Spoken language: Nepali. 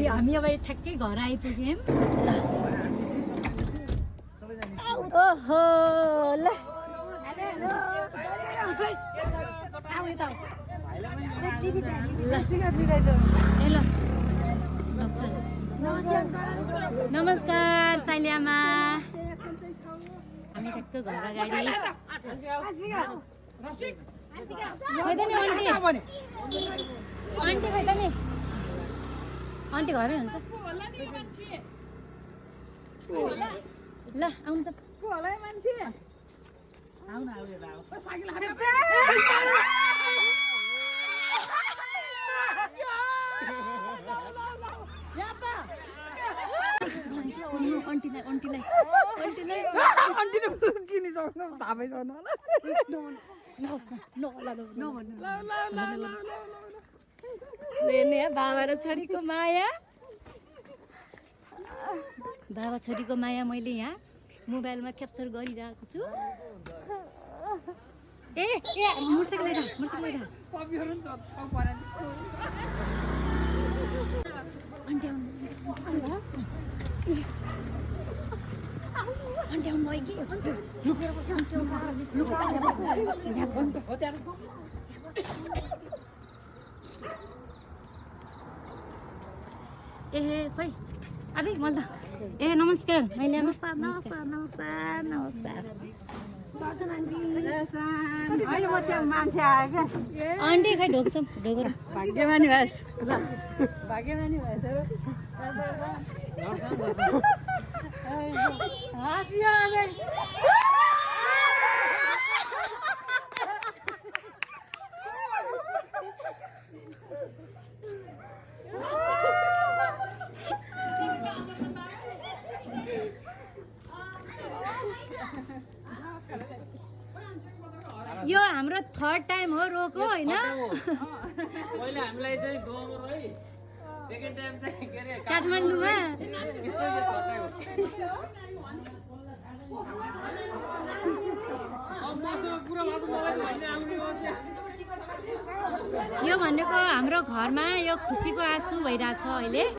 हामी अब ठ्याक्कै घर आइपुग्यौँ ओहो ल नमस्कार साइलियामा हामी ठ्याक्क घर अगाडि आन्टी खै त नि आन्टी घरै हुन्छ ल आउँछ बाबा र छोरीको माया बाबा छोरीको माया मैले यहाँ मोबाइलमा क्याप्चर गरिरहेको छु ए ए मोटरसाइकल ए खोइ अबे मलाई ए नमस्कार मैले नमस्कार आन्टी खै ढोक्छौँ ढोकेर भाग्यमानी भएस ल भाग्यमानी भएस यो हाम्रो थर्ड टाइम हो रोको होइन पहिले हामीलाई चाहिँ गोबर है सेकेन्ड टाइम चाहिँ के अरे काठमाडौँमा यो भनेको हाम्रो घरमा यो खुसीको आँसु भइरहेछ अहिले